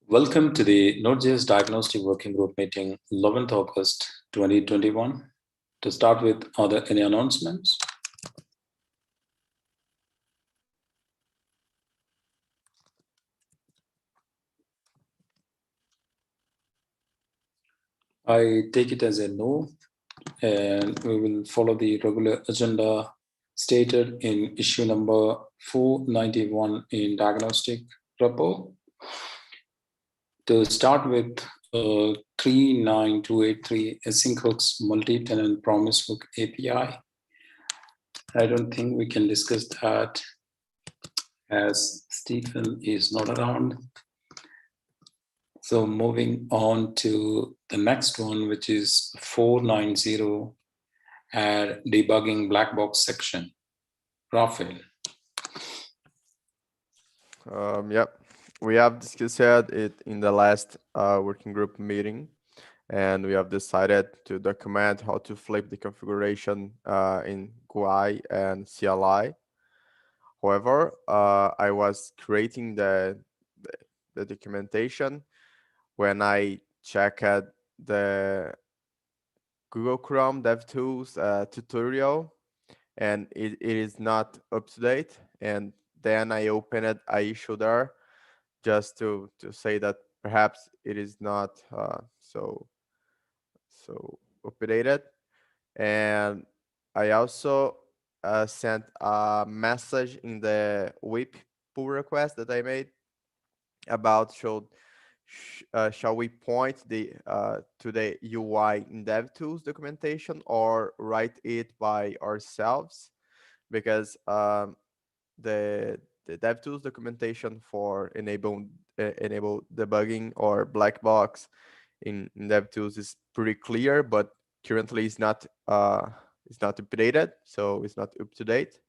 Welcome to the Node.js Diagnostic Working Group meeting, 11th August 2021. To start with, are there any announcements? I take it as a no, and we will follow the regular agenda stated in issue number 491 in Diagnostic Repo. To start with 39283 async hooks multi-tenant promise hook API. I don't think we can discuss that as Stephen is not around. So moving on to the next one, which is 490 and debugging black box section. Rafael. Yep, we have discussed it in the last working group meeting, and we have decided to document how to flip the configuration in GUI and CLI. However, I was creating the documentation when I checked the Google Chrome DevTools tutorial, and it is not up to date. And then I opened it, I issued there just to say that perhaps it is not so updated. And I also sent a message in the whip pull request that I made about shall we point to the UI in DevTools documentation or write it by ourselves, because the DevTools documentation for enable debugging or black box in DevTools is pretty clear, but currently it's not updated, so it's not up to date.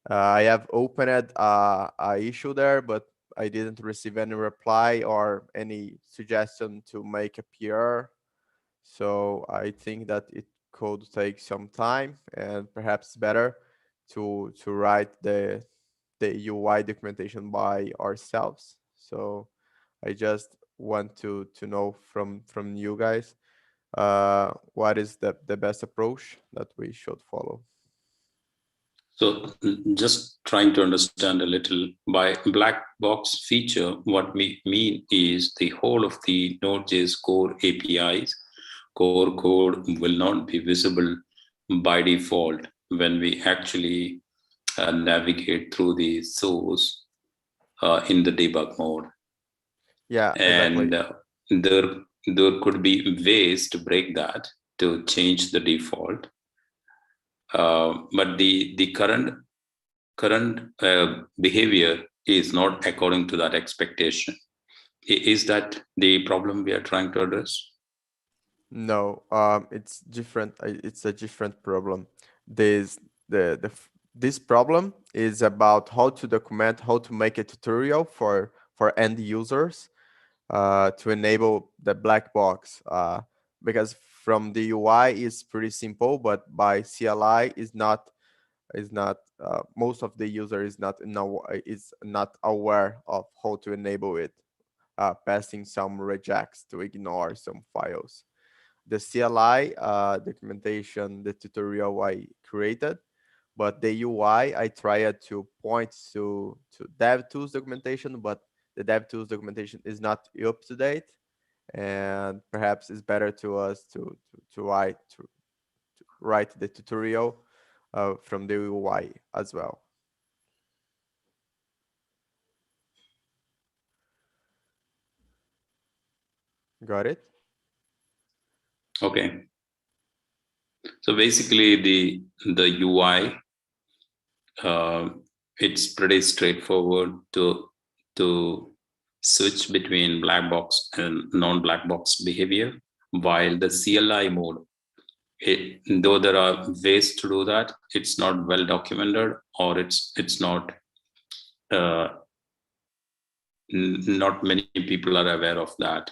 I have opened a issue there, but I didn't receive any reply or any suggestion to make a PR. So I think that it could take some time, and perhaps better to write the UI documentation by ourselves. So I just want to know from you guys what is the best approach that we should follow. So just trying to understand a little, by black box feature, what we mean is the whole of the Node.js core APIs, core code will not be visible by default when we actually navigate through the source in the debug mode. Yeah, exactly. And there could be ways to break that, to change the default. But the current behavior is not according to that expectation. Is that the problem we are trying to address? No, it's different. It's a different problem. This this problem is about how to document, how to make a tutorial for end users to enable the black box. Because from the UI is pretty simple, but by CLI is not most of the user is not aware of how to enable it, passing some regex to ignore some files. The CLI documentation, the tutorial I created, but the UI I tried to point to DevTools documentation, but the DevTools documentation is not up to date, and perhaps it's better to us to write the tutorial from the UI as well. Got it? Okay. So basically, the UI, it's pretty straightforward to switch between black box and non-black box behavior, while the CLI mode, though there are ways to do that, it's not well documented, or it's not not many people are aware of that.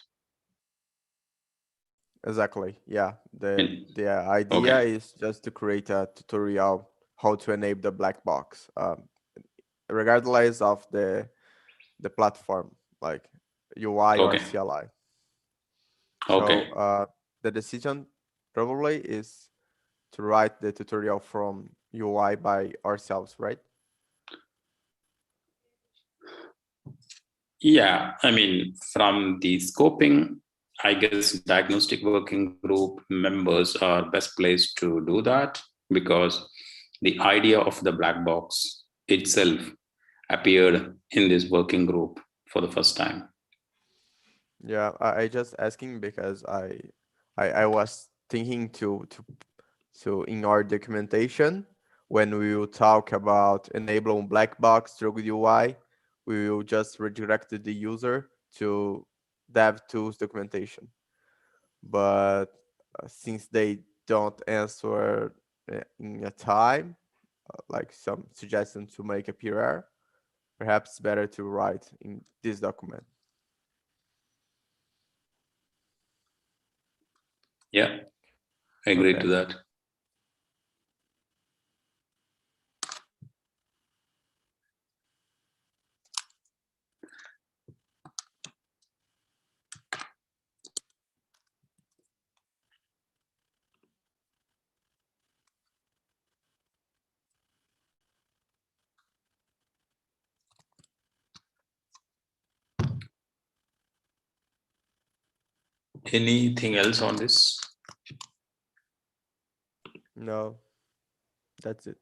Exactly. Yeah. And, The idea okay, is just to create a tutorial how to enable the black box, regardless of the platform. Like UI or Okay. CLI. Okay. So the decision probably is to write the tutorial from UI by ourselves, right? Yeah, I mean, from the scoping, I guess diagnostic working group members are best placed to do that, because the idea of the black box itself appeared in this working group for the first time. Yeah, I just asking because I was thinking to in our documentation, when we will talk about enabling black box through UI, we will just redirect the user to dev tools documentation. But since they don't answer in a time, like some suggestion to make a PR, perhaps better to write in this document. Yeah, I agree Okay. to that. Anything else on this? No, that's it.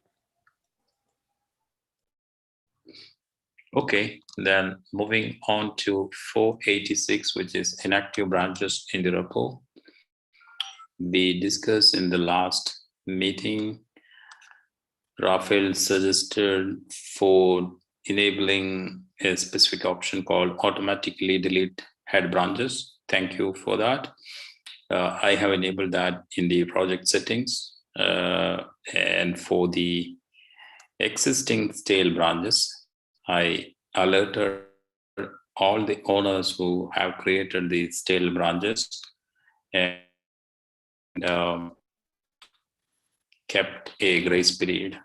Okay, then moving on to 486, which is inactive branches in the repo. We discussed in the last meeting, Raphael suggested for enabling a specific option called automatically delete head branches. Thank you for that. I have enabled that in the project settings. And for the existing stale branches, I alerted all the owners who have created the stale branches and kept a grace period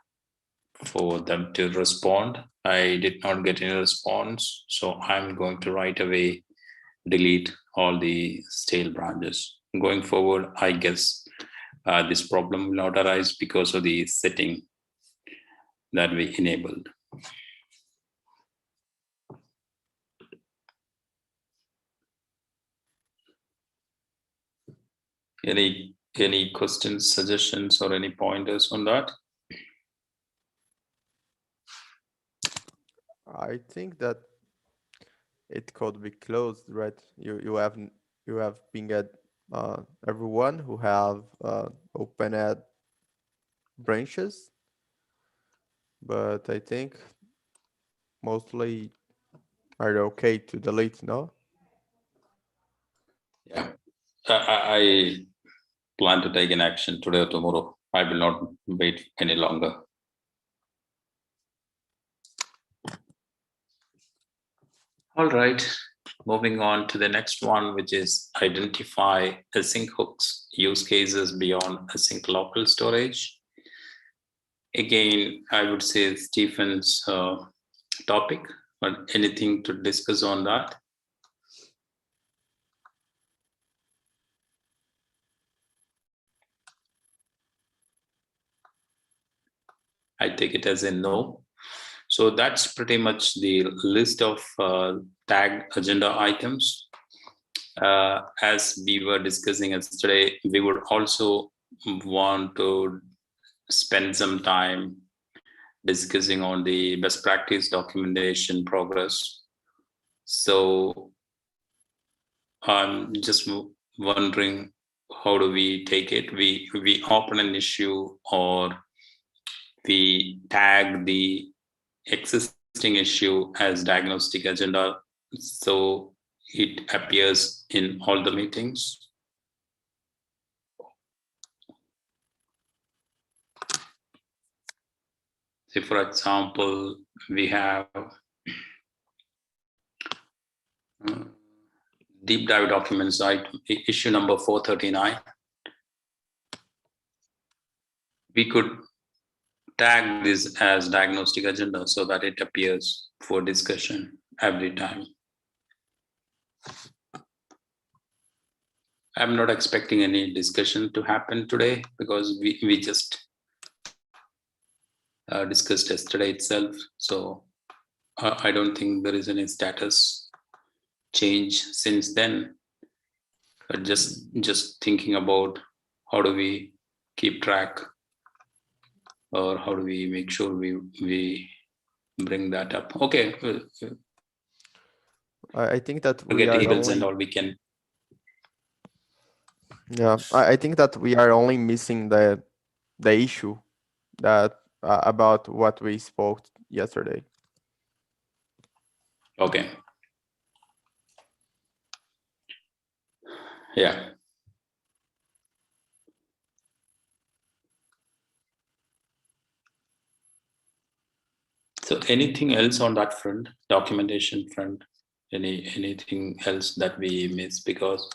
for them to respond. I did not get any response, so I'm going to right away delete all the stale branches. Going forward, I guess this problem will not arise because of the setting that we enabled. Any questions, suggestions, or any pointers on that? I think that it could be closed, right? You have pinged everyone who have opened branches, but I think mostly are okay to delete, no? Yeah, I plan to take an action today or tomorrow. I will not wait any longer. All right, moving on to the next one, which is identify async hooks use cases beyond async local storage. Again, I would say Stephen's topic, but anything to discuss on that? I take it as a no. So that's pretty much the list of tagged agenda items. As we were discussing yesterday, we would also want to spend some time discussing on the best practice documentation progress. So I'm just wondering, how do we take it? We open an issue, or we tag the existing issue as diagnostic agenda, so it appears in all the meetings. Say, for example, we have deep dive documents, issue number 439. We could tag this as diagnostic agenda so that it appears for discussion every time. I'm not expecting any discussion to happen today because we just discussed yesterday itself. So I don't think there is any status change since then. But just thinking about how do we keep track, or how do we make sure we bring that up? Okay, I think that we forget are tables and only, all. We can. yeah, I think that we are only missing the issue that about what we spoke yesterday. Okay. Yeah. So anything else on that front, documentation front? Anything else that we miss? Because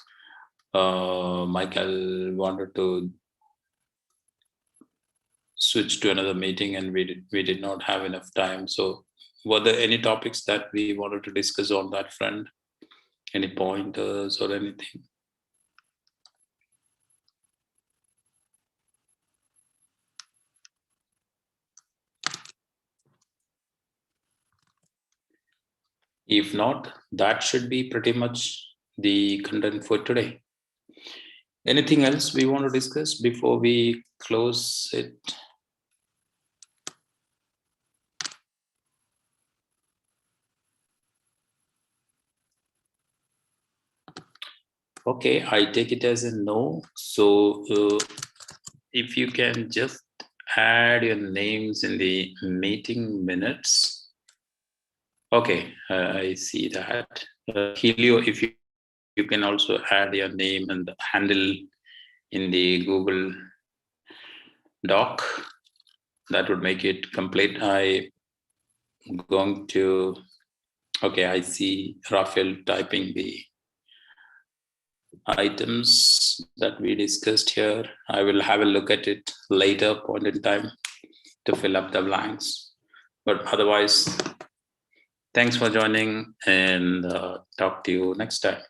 Michael wanted to switch to another meeting and we did not have enough time. So were there any topics that we wanted to discuss on that front? Any pointers or anything? If not, that should be pretty much the content for today. Anything else we want to discuss before we close it? Okay, I take it as a no. So if you can just add your names in the meeting minutes. Okay, I see that. Helio, if you can also add your name and handle in the Google Doc, that would make it complete. I'm going to, okay, I see Rafael typing the items that we discussed here. I will have a look at it later point in time to fill up the blanks. But otherwise, thanks for joining, and talk to you next time.